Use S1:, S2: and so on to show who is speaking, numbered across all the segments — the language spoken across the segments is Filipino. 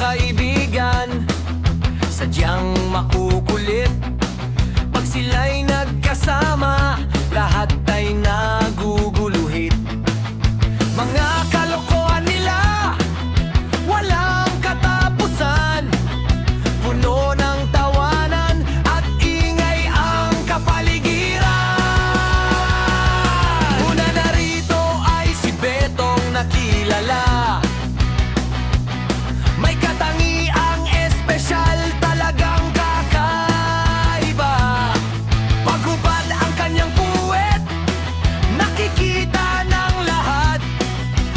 S1: kaibigan, sadyang makukulit. Pag sila'y nagkasama, lahat ay naguguluhit. Mga kalokohan nila, walang katapusan. Puno ng tawanan at ingay ang kapaligiran. Una na rito ay si Betong nakilala. May katangiang espesyal, talagang kakaiba. Pagubad ang kanyang puwet, nakikita ng lahat.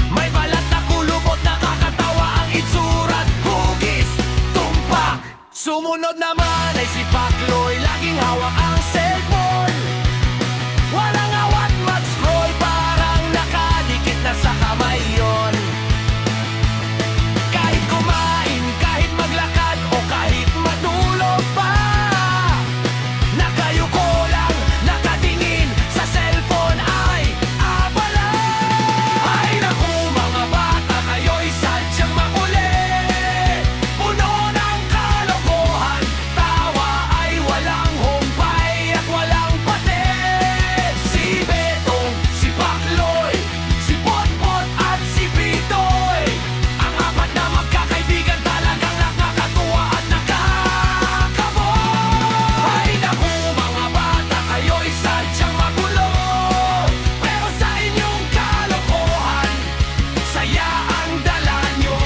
S1: May balat na kulubot, nakakatawa ang itsura't hugis, tumpak. Sumunod naman ay si Pakloy, laging hawak ang cellphone. Walang awat mag-scroll, parang nakadikit na sa kamay yon. Kahit kumain, kahit maglakad, o kahit matulog pa, nakayuko lang, nakatingin sa cellphone ay abala. Ay naku mga bata, kayo'y sadyang makulit. Puno ng kalokohan, tawa ay walang humpay at walang patet. Si Betong, si Pakloy, si Potpot at si Bitoy, ang apat na magkakaibigan, talagang nakakatuwa at nakakabog. Ay naku mga bata, kayo'y sadyang magulo. Pero sa inyong kalokohan, saya ang dala nyo.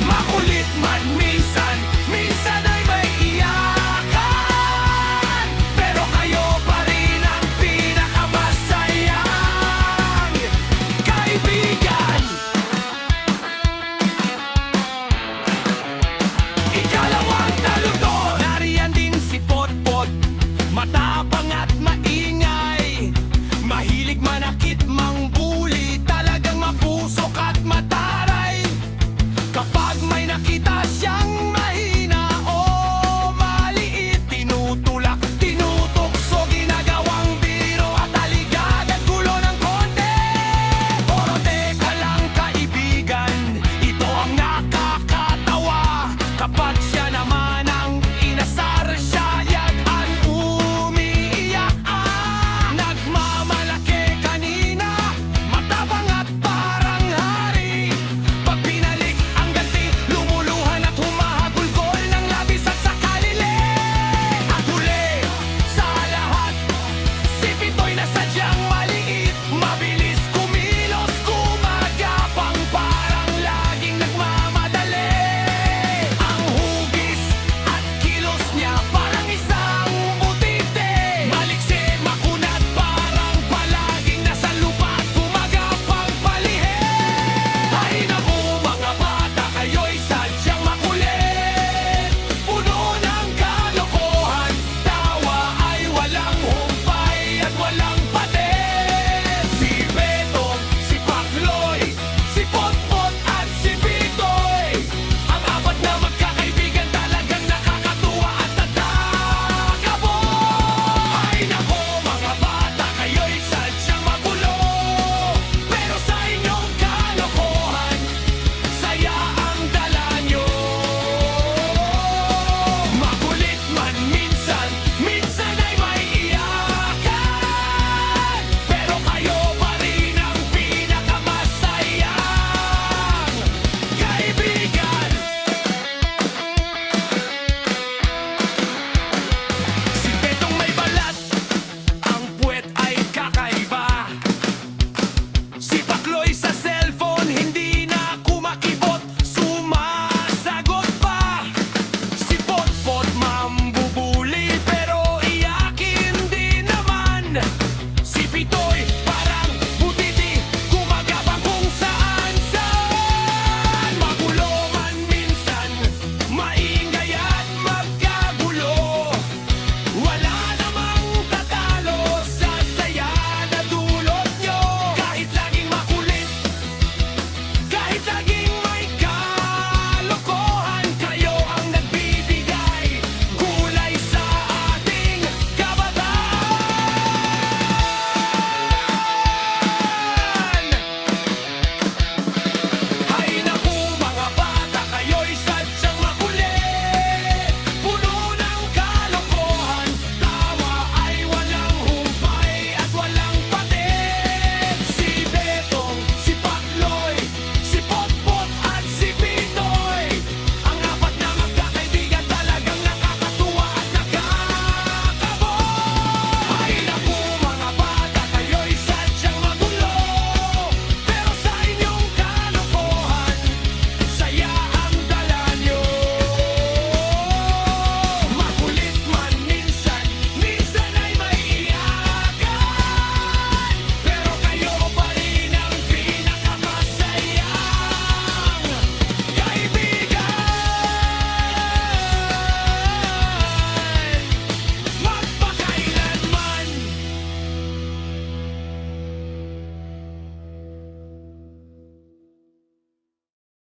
S1: Makulit man minsan, minsan ay may iyakan, pero kayo pa rin ang pinakamasayang kaibigan. Ikalawang taludod, nariyan din si Potpot, matapang at maingay, mahilig manakit